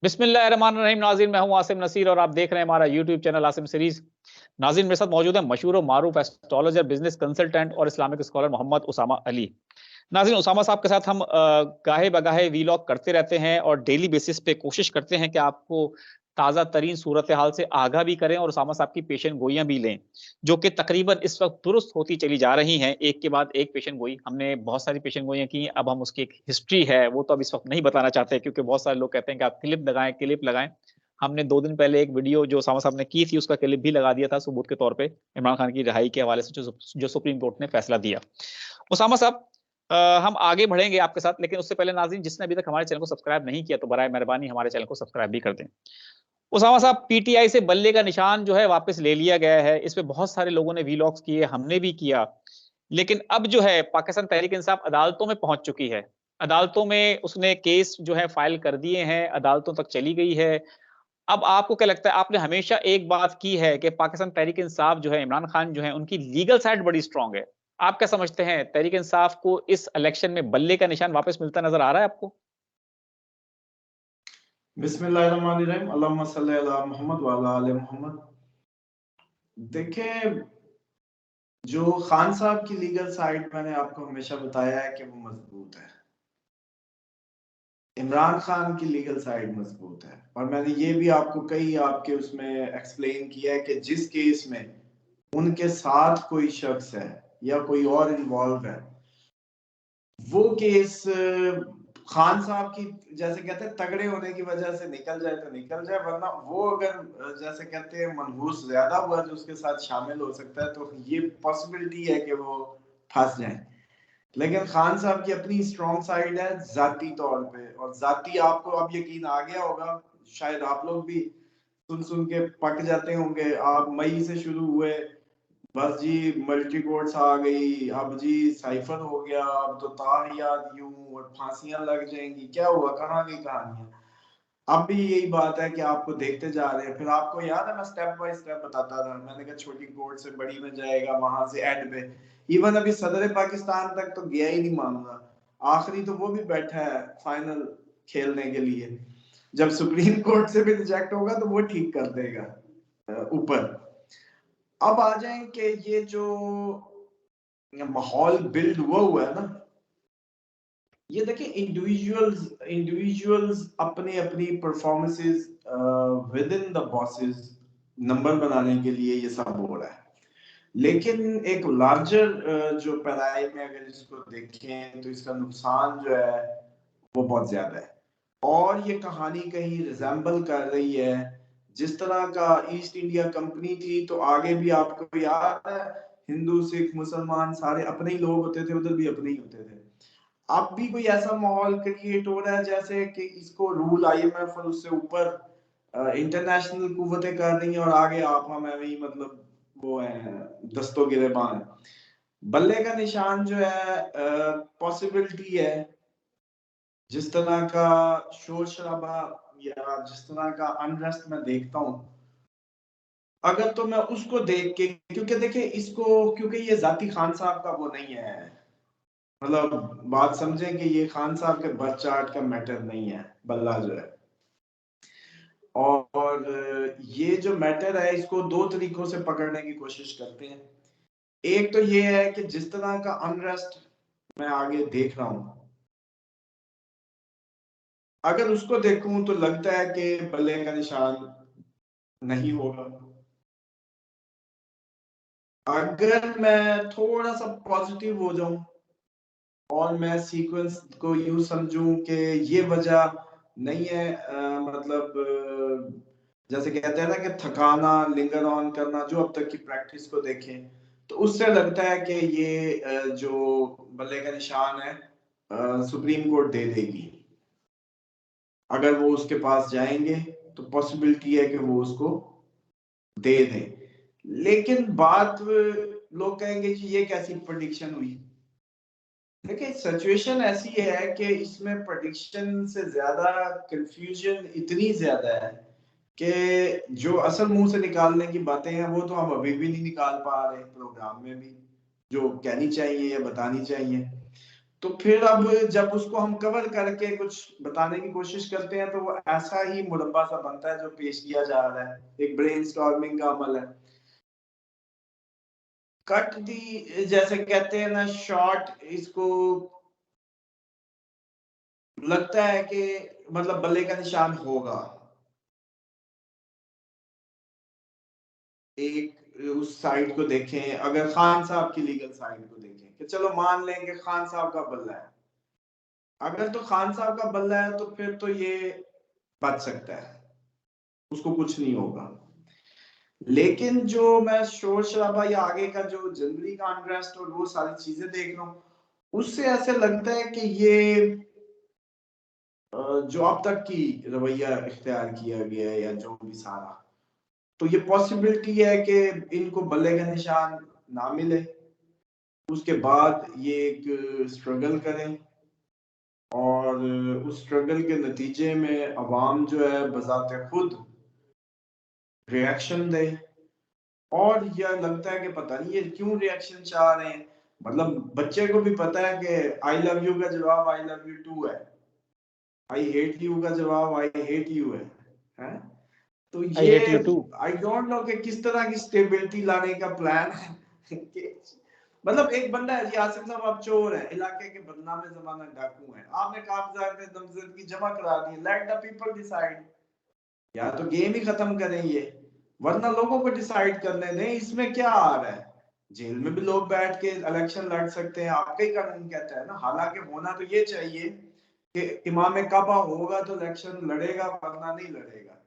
बिस्मिल्लाहिर्रहमानिर्रहीम। नाज़रीन, मैं हूं आसिम नसीर और आप देख रहे हैं हमारा यूट्यूब चैनल आसिम सीरीज। नाज़रीन, मेरे साथ मौजूद है मशहूर और मारूफ एस्ट्रोलॉजर, बिजनेस कंसल्टेंट और इस्लामिक स्कॉलर मोहम्मद उसामा अली। नाज़रीन, उसामा साहब के साथ हम गाहे बगाहे वीलॉग करते रहते हैं और डेली बेसिस पे कोशिश करते हैं कि आपको ताज़ा तरीन सूरत हाल से आगाह भी करें और उसामा साहब की पेशन गोइयां भी लें, जो कि तकरीबन इस वक्त दुरुस्त होती चली जा रही हैं। एक के बाद एक पेशन गोई, हमने बहुत सारी पेशन गोइयां की, अब हम उसकी एक हिस्ट्री है वो तो अब इस वक्त नहीं बताना चाहते, क्योंकि बहुत सारे लोग कहते हैं कि आप क्लिप लगाएं। हमने 2 दिन पहले एक वीडियो जो उसामा साहब ने की थी उसका क्लिप भी लगा दिया था सबूत के तौर पे, इमरान खान की रिहाई के हवाले से जो सुप्रीम कोर्ट ने फैसला दिया। उसामा साहब, हम आगे बढ़ेंगे आपके साथ, लेकिन उससे पहले नाज़रीन, जिसने अभी तक हमारे चैनल को सब्सक्राइब नहीं किया तो बराए मेहरबानी हमारे चैनल को सब्सक्राइब भी कर दें। उसामा साहब, पीटीआई से बल्ले का निशान जो है वापस ले लिया गया है। इस पे बहुत सारे लोगों ने वीलॉग्स किए, हमने भी किया, लेकिन अब जो है पाकिस्तान तहरीक इंसाफ अदालतों में पहुंच चुकी है। अदालतों में उसने केस जो है फाइल कर दिए हैं, अदालतों तक चली गई है। अब आपको क्या लगता है, आपने हमेशा एक बात की है कि पाकिस्तान तहरीक इंसाफ जो है, इमरान खान जो है, उनकी लीगल साइड बड़ी स्ट्रांग है। आप क्या समझते हैं, तहरीक इंसाफ को इस इलेक्शन में बल्ले का निशान वापस मिलता नजर आ रहा है आपको? बिस्मिल्लाहिर्रहमानिर्रहीम, अल्लाहुम्मा सल्ली अला मोहम्मद व अला आले मोहम्मद। देखें, जो खान साहब की लीगल साइड मैंने आपको हमेशा बताया है कि वो मजबूत है। इमरान खान की लीगल साइड मजबूत है, और मैंने ये भी आपको कई आपके उसमें एक्सप्लेन किया है कि जिस केस में उनके साथ कोई शख्स है या कोई और इन्वॉल्व है, वो केस खान साहब की जैसे कहते हैं तगड़े होने की वजह से निकल जाए तो निकल जाए, वरना वो अगर जैसे कहते हैं मनहूस ज्यादा हुआ जो उसके साथ शामिल हो सकता है, तो ये पॉसिबिलिटी है कि वो फंस जाए। लेकिन खान साहब की अपनी स्ट्रॉन्ग साइड है जाती तौर पे, और जाती आपको अब यकीन आ गया होगा, शायद आप लोग भी सुन सुन के पक जाते होंगे। आप मई से शुरू हुए, बस जी मल्टी कोर्ट्स आ गई, अब जी साइफर हो गया, अब तो ताहियात यूं और फांसियां लग जाएंगी, क्या हुआ, कहाँ गई कहानियां। अब भी यही बात है कि आपको देखते जा रहे हैं। फिर आपको याद है मैं स्टेप बाय स्टेप बताता था, मैंने कहा छोटी कोर्ट से बड़ी में जाएगा, वहां से एंड पे इवन अभी सदर पाकिस्तान तक तो गया ही नहीं मामला। आखिरी तो वो भी बैठा है फाइनल खेलने के लिए। जब सुप्रीम कोर्ट से भी रिजेक्ट होगा तो वो ठीक कर देगा ऊपर। अब आ जाए कि ये जो माहौल बिल्ड हुआ है ना, ये देखिए इंडिविजुअल्स अपने अपनी performances with in the bosses number बनाने के लिए ये सब हो रहा है। लेकिन एक लार्जर जो पैराडाइम में अगर इसको देखें तो इसका नुकसान जो है वो बहुत ज्यादा है। और ये कहानी कहीं रिजेंबल कर रही है जिस तरह का ईस्ट इंडिया कंपनी थी, तो आगे भी आपको याद है हिंदू सिख मुसलमान सारे अपने ही लोग होते थे, उधर भी अपने ही होते थे। अब भी कोई ऐसा माहौल क्रिएट हो रहा है जैसे कि इसको रूल आईएमएफ और उससे ऊपर इंटरनेशनल कुव्वतें कर रही हैं, और आगे आप हम ही मतलब वो है दस्तो गिरेबान। बल्ले का निशान जो है पॉसिबिलिटी है, जिस तरह का शोर शराबा या जिस तरह का अनरेस्ट मैं देखता हूँ, अगर तो मैं उसको देख के, क्योंकि देखिए इसको, क्योंकि ये जाती खान साहब का वो नहीं है, मतलब बात समझें कि ये खान साहब के बर्थ चार्ट का मैटर नहीं है बल्ला जो है। और ये जो मैटर है इसको दो तरीकों से पकड़ने की कोशिश करते हैं। एक तो ये है कि जिस तरह का अनरेस्ट मैं आगे देख रहा हूं, अगर उसको देखूं तो लगता है कि बल्ले का निशान नहीं होगा। अगर मैं थोड़ा सा पॉजिटिव हो जाऊं और मैं सीक्वेंस को यूं समझूं कि ये वजह नहीं है, मतलब जैसे कहते हैं ना कि थकाना, लिंगर ऑन करना, जो अब तक की प्रैक्टिस को देखें तो उससे लगता है कि ये जो बल्ले का निशान है सुप्रीम कोर्ट दे देगी। अगर वो उसके पास जाएंगे तो पॉसिबिलिटी है कि वो उसको दे दें। लेकिन बात लोग कहेंगे कि ये कैसी प्रेडिक्शन हुई। देखिए सिचुएशन ऐसी है कि इसमें प्रेडिक्शन से ज्यादा कंफ्यूजन इतनी ज्यादा है कि जो असल मुंह से निकालने की बातें हैं वो तो हम अभी भी नहीं निकाल पा रहे प्रोग्राम में भी, जो कहनी चाहिए या बतानी चाहिए। तो फिर अब जब उसको हम कवर करके कुछ बताने की कोशिश करते हैं तो वो ऐसा ही मुरब्बा सा बनता है जो पेश किया जा रहा है, एक ब्रेनस्टॉर्मिंग का अमल है। कट दी जैसे कहते हैं ना शॉट, इसको लगता है कि मतलब बल्ले का निशान होगा, एक उस साइड को देखें, अगर खान साहब की लीगल साइड को देखें कि चलो मान लें कि खान साहब का बल्ला है, अगर तो खान साहब का बल्ला है तो फिर तो ये बच सकता है, उसको कुछ नहीं होगा। लेकिन जो मैं शोर शराबा या आगे का जो जनवरी का अनरेस्ट और वो सारी चीजें देख रहा हूँ, उससे ऐसे लगता है कि ये जो अब तक की रवैया इख्तियार किया गया है या जो भी सारा, तो ये पॉसिबिलिटी है कि इनको बल्ले का निशान ना मिले, उसके बाद ये एक स्ट्रगल करें और उस स्ट्रगल के नतीजे में अवाम जो है बजाते खुद रिएक्शन दे। और यह लगता है कि पता नहीं ये क्यों रिएक्शन चाह रहे हैं, मतलब बच्चे को भी पता है कि आई लव यू का जवाब आई लव यू टू है, आई हेट यू का जवाब आई हेट यू है? तो आई ये hate you too. I don't know कि किस तरह की स्टेबिलिटी लाने का प्लान है मतलब एक बंदा है जी, आसिफ साहब आप चोर है, इलाके के बदनामे जमाना डाकू है, आपने कागजात में नामजद की जमा करा दी, लेट द पीपल डिसाइड, या तो गेम ही खत्म करें ये, वरना लोगों को डिसाइड करने दें, इसमें क्या आ रहा है, जेल में भी लोग बैठ के इलेक्शन लड़ सकते हैं, आपका ही कानून कहता है ना। हालांकि होना तो ये चाहिए कि इमाम कबा होगा तो इलेक्शन लड़ेगा वरना नहीं लड़ेगा,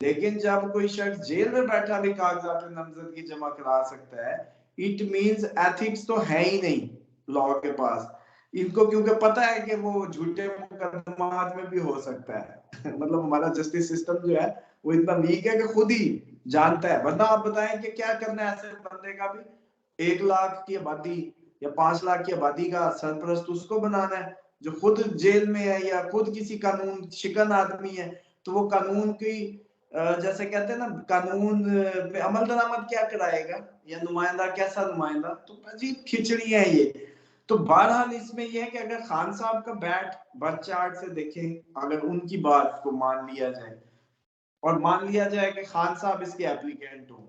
लेकिन जब कोई शख्स जेल में बैठा भी कागजात नामजदगी जमा करा सकता है, इट मींस एथिक्स तो है ही नहीं लॉ के पास इनको, क्योंकि पता है कि वो झूठे मुकदमात में भी हो सकता है मतलब हमारा जस्टिस सिस्टम जो है वो इतना वीक है कि खुद ही जानता है। वरना आप बताएं कि क्या करना है ऐसे बंदे का भी, 1 लाख की आबादी या 5 लाख की आबादी का सरपरस्त उसको बनाना है जो खुद जेल में है या खुद किसी कानून शिकन आदमी है, तो वो कानून की जैसे कहते हैं ना कानून पे अमल दरामद क्या कराएगा, या नुमाइंदा कैसा नुमाइंदा, तो अजीब खिचड़ी है ये। तो बहरहाल इसमें यह है कि अगर खान साहब का बैट बर्थ चार्ट से देखें, अगर उनकी बात को मान लिया जाए और मान लिया जाए कि खान साहब इसके एप्लीकेंट हो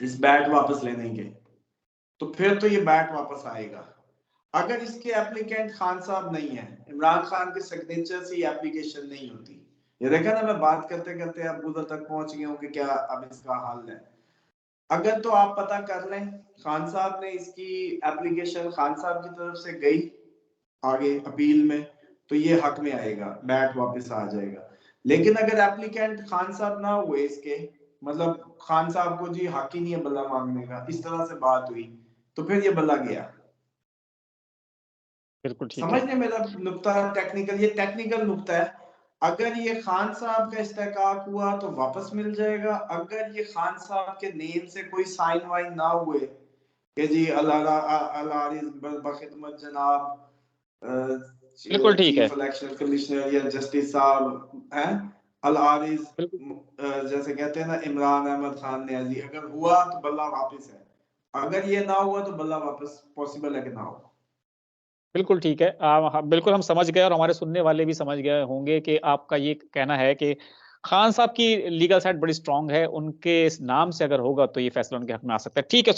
इस बैट वापस लेने के, तो फिर तो ये बैट वापस आएगा। अगर इसके एप्लीकेंट खान साहब नहीं है, इमरान खान के सिग्नेचर से ये एप्लीकेशन नहीं होती। ये देखा ना, मैं बात करते करते अब उधर तक पहुंच गया हूँ कि क्या अब इसका हल है। अगर तो आप पता कर लें खान साहब ने इसकी एप्लीकेशन खान साहब की तरफ से गई आगे अपील में, तो ये हक में आएगा, बैट वापस आ जाएगा। लेकिन अगर एप्लीकेंट खान साहब ना हुए इसके, मतलब खान साहब को जी हक ही नहीं है बल्ला मांगने का, इस तरह से बात हुई, तो फिर ये बल्ला गया। बिल्कुल ठीक समझ है। लें मेरा नुक्ता टेक्निकल, ये टेक्निकल नुक्ता है। अगर ये खान साहब का इस्तेकाक हुआ तो वापस मिल जाएगा, अगर ये खान साहब के नेम से कोई साइन वाइन ना हुए कि जी बखिदमत जनाब बिल्कुल ठीक है। चीफ इलेक्शन कमिश्नर या जस्टिस साहब हैं अल आरिज, बिल्कुल जैसे कहते हैं ना इमरान अहमद खान न्याजी, अगर हुआ तो बल्ला वापस है, अगर ये ना हुआ तो बल्ला वापस पॉसिबल है कि ना हो। बिल्कुल ठीक है। हाँ, बिल्कुल हम समझ गए और हमारे सुनने वाले भी समझ गए होंगे कि आपका ये कहना है कि खान साहब की लीगल साइड बड़ी स्ट्रांग है, उनके इस नाम से अगर होगा तो ये फैसला उनके हक में आ सकता है। ठीक है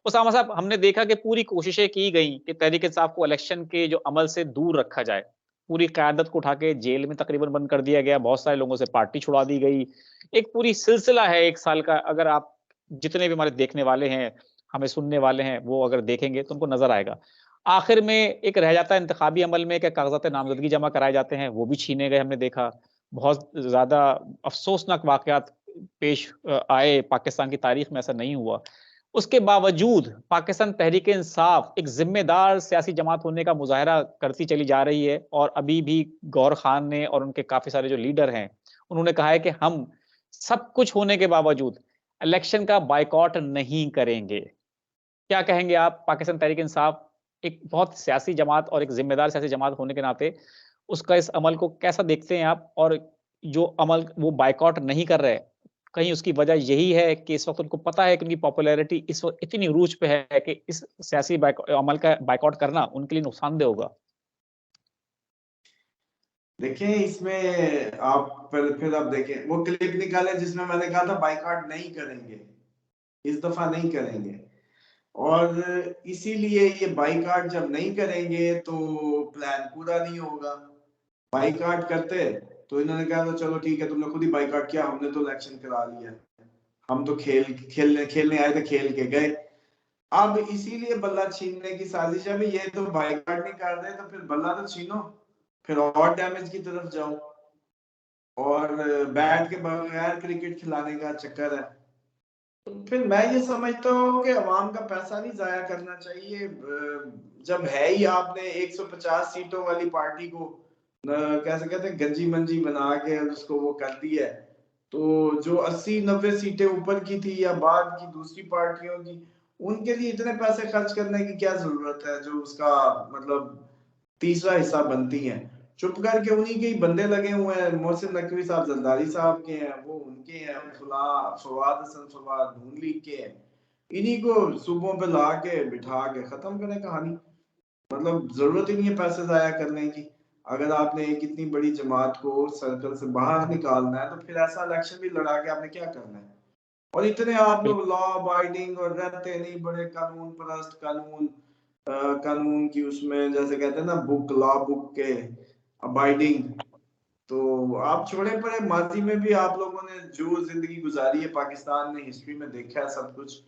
उसामा साहब हमने देखा कि पूरी कोशिशें की गई कि तहरीक इंसाफ को इलेक्शन के जो अमल से दूर रखा जाए, पूरी क़यादत को उठा के जेल में तकरीबन बंद कर दिया गया, बहुत सारे लोगों से पार्टी छुड़ा दी गई। एक पूरी सिलसिला है 1 साल का, अगर आप जितने भी हमारे देखने वाले हैं, हमें सुनने वाले हैं, वो अगर देखेंगे तो उनको नज़र आएगा। आखिर में एक रह जाता है इंतखाबी अमल में कि कागज़ात नामज़दगी जमा कराए जाते हैं, वो भी छीने गए हमने देखा। बहुत ज़्यादा अफ़सोसनाक वाक़यात पेश आए, पाकिस्तान की तारीख़ में ऐसा नहीं हुआ। उसके बावजूद पाकिस्तान तहरीक-ए-इंसाफ एक ज़िम्मेदार सियासी जमात होने का मुज़ाहिरा करती चली जा रही है और अभी भी गौहर ख़ान ने और उनके काफ़ी सारे जो लीडर हैं, उन्होंने कहा है कि हम सब कुछ होने के बावजूद इलेक्शन का बॉयकॉट नहीं करेंगे। क्या कहेंगे आप पाकिस्तान तहरीक-ए-इंसाफ एक बहुत सियासी जमात और एक ज़िम्मेदार सियासी जमात होने के नाते, उसका इस अमल को कैसा देखते हैं आप? और जो अमल वो बॉयकॉट नहीं कर रहे, कहीं उसकी वजह यही है कि इस वक्त उनको पता है कि उनकी पॉपुलैरिटी इस वक्त इतनी उरूज पे है कि इस सियासी अमल का बाइकआउट करना उनके लिए नुकसानदेह होगा? देखिए इसमें आप फिर आप देखें वो क्लिप निकाले जिसमें मैंने कहा था बाइकआउट नहीं करेंगे, इस दफा नहीं करेंगे, और इसीलिए ये बाइकआउट जब नहीं करेंगे तो प्लान पूरा नहीं होगा। बाइकआउट करते तो इन्होंने कहा तो चलो ठीक है, तुमने खुद ही बाइकआउट किया, हमने तो इलेक्शन करा लिया, हम तो खेलने आए थे, खेल के गए। अब इसीलिए बल्ला छीनने की साजिश है। ये तो बाइकआउट नहीं कर रहे तो फिर बल्ला तो छीनो, फिर और डैमेज की तरफ जाओ, और बैट के बगैर क्रिकेट खिलाने का चक्कर है। तो फिर मैं ये समझता हूँ कि अवाम का पैसा नहीं जाया करना चाहिए। जब है ही आपने 150 सीटों वाली पार्टी को कैसे कहते हैं गंजी मंजी बना के उसको वो कर दिया है, तो जो 80-90 सीटें ऊपर की थी या बाद की दूसरी पार्टियों की, उनके लिए इतने पैसे खर्च करने की क्या जरूरत है जो उसका मतलब तीसरा हिस्सा बनती हैं। चुप करके उन्हीं के ही बंदे लगे हुए हैं। मोहसिन नकवी साहब जरदारी साहब के हैं, वो उनके हैं, फवाद हसन फवाद नून लीग के हैं। इन्हीं को सूबों पे ला के बिठा के खत्म करें कहानी। मतलब जरूरत ही नहीं है पैसे जाया करने की। अगर आपने एक इतनी बड़ी जमात को सर्कल से बाहर निकालना है तो फिर ऐसा इलेक्शन भी लड़ा के आपने क्या करना है। और इतने आप लोग लॉ अबाइडिंग और रहते नहीं, बड़े कानून परस्त, कानून की उसमें जैसे कहते हैं ना बुक, लॉ बुक के अबाइडिंग। तो आप छोड़े पड़े, माजी में भी आप लोगों ने जो जिंदगी गुजारी है पाकिस्तान ने हिस्ट्री में देखा है सब कुछ,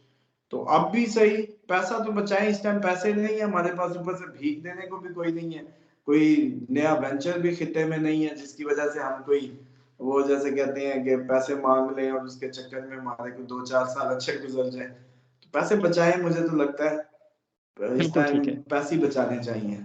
तो अब भी सही पैसा तो बचाएं। इस टाइम पैसे नहीं है हमारे पास, ऊपर से भीख देने को भी कोई नहीं है, कोई नया वेंचर भी खिते में नहीं है जिसकी वजह से हम कोई वो जैसे कहते हैं कि पैसे मांग लें और उसके चक्कर में हमारे को 2-4 साल अच्छे गुजर जाए। तो पैसे बचाएं, मुझे तो लगता है इस बिल्कुल ठीक टाइम है। पैसे बचाने चाहिए।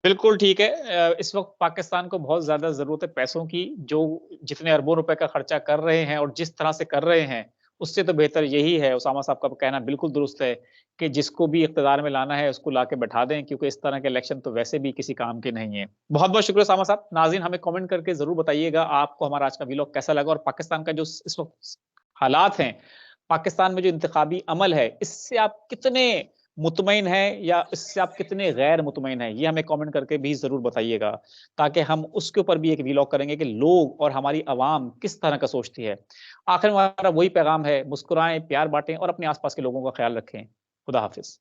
बिल्कुल ठीक है। इस वक्त पाकिस्तान को बहुत ज्यादा जरूरत है पैसों की। जो जितने अरबों रुपए का खर्चा कर रहे हैं और जिस तरह से कर रहे हैं, उससे तो बेहतर यही है। उसामा साहब का कहना बिल्कुल दुरुस्त है कि जिसको भी इख्तिदार में लाना है उसको लाके बैठा दें, क्योंकि इस तरह के इलेक्शन तो वैसे भी किसी काम के नहीं है। बहुत बहुत शुक्रिया उसामा साहब। नाज़रीन, हमें कमेंट करके जरूर बताइएगा आपको हमारा आज का व्लॉग कैसा लगा, और पाकिस्तान का जो इस वक्त हालात हैं, पाकिस्तान में जो इंतखाबी अमल है, इससे आप कितने मुतमईन है या इससे आप कितने गैर मुतमईन है, ये हमें कमेंट करके भी जरूर बताइएगा, ताकि हम उसके ऊपर भी एक व्लॉग करेंगे कि लोग और हमारी आवाम किस तरह का सोचती है। आखिर में हमारा वही पैगाम है, मुस्कुराएं, प्यार बांटें और अपने आसपास के लोगों का ख्याल रखें। खुदा हाफिज।